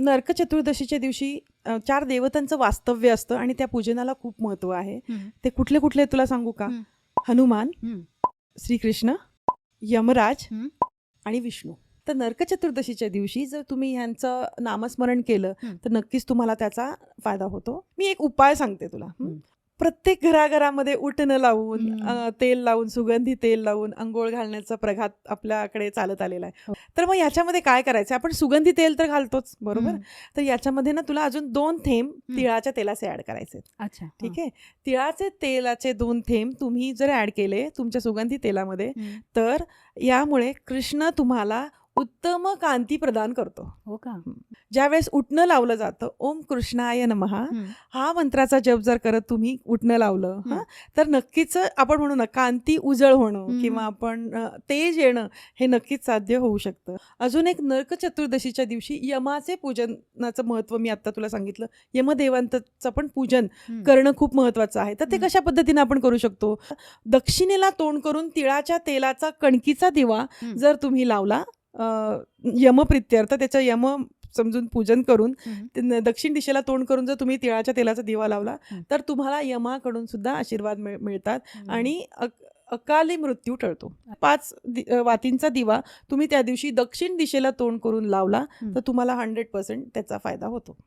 नरक चतुर्दशीच्या दिवशी 4 देवतांचं वास्तव्य असतं आणि त्या पूजनाला खूप महत्त्व आहे. ते कुठले कुठले तुला सांगू का? हनुमान, श्रीकृष्ण, यमराज आणि विष्णू. तर नरक चतुर्दशीच्या दिवशी जर तुम्ही ह्यांचं नामस्मरण केलं तर नक्कीच तुम्हाला त्याचा फायदा होतो. मी एक उपाय सांगते तुला. प्रत्येक घराघरामध्ये उटणं लावून तेल लावून, सुगंधी तेल लावून अंघोळ घालण्याचा प्रघात आपल्याकडे चालत आलेला आहे. तर मग याच्यामध्ये काय करायचं, आपण सुगंधी तेल तर घालतोच बरोबर, तर याच्यामध्ये ना तुला अजून 2 थेंब तिळाच्या तेलाचे ऍड करायचे. अच्छा, ठीक आहे. तिळाचे तेलाचे 2 थेंब तुम्ही जर ऍड केले तुमच्या सुगंधी तेलामध्ये तर यामुळे कृष्ण तुम्हाला उत्तम कांती प्रदान करतो. हो का? ज्यावेळेस उठणं लावलं जातं, ओम कृष्णाय नमः हा मंत्राचा जप जर करत तुम्ही उठणं लावलं तर नक्कीच आपण म्हणू ना कांती उजळ होणं किंवा आपण तेज येणं हे नक्कीच साध्य होऊ शकतं. अजून एक नरक चतुर्दशीच्या दिवशी यमाचे पूजनाचं महत्त्व मी आता तुला सांगितलं. यमदेवांचं पण पूजन करणं खूप महत्त्वाचं आहे. तर ते कशा पद्धतीने आपण करू शकतो? दक्षिणेला तोंड करून तिळाच्या तेलाचा कणकीचा दिवा जर तुम्ही लावला यमप्रित्यर्थ, त्याचं यम समजून पूजन करून दक्षिण दिशेला तोंड करून जर तुम्ही तिळाच्या तेलाचा दिवा लावला तर तुम्हाला यमाकडून सुद्धा आशीर्वाद मिळतात आणि अकाली मृत्यू टळतो. 5 वातींचा दिवा तुम्ही त्या दिवशी दक्षिण दिशेला तोंड करून लावला तर तुम्हाला 100% त्याचा फायदा होतो.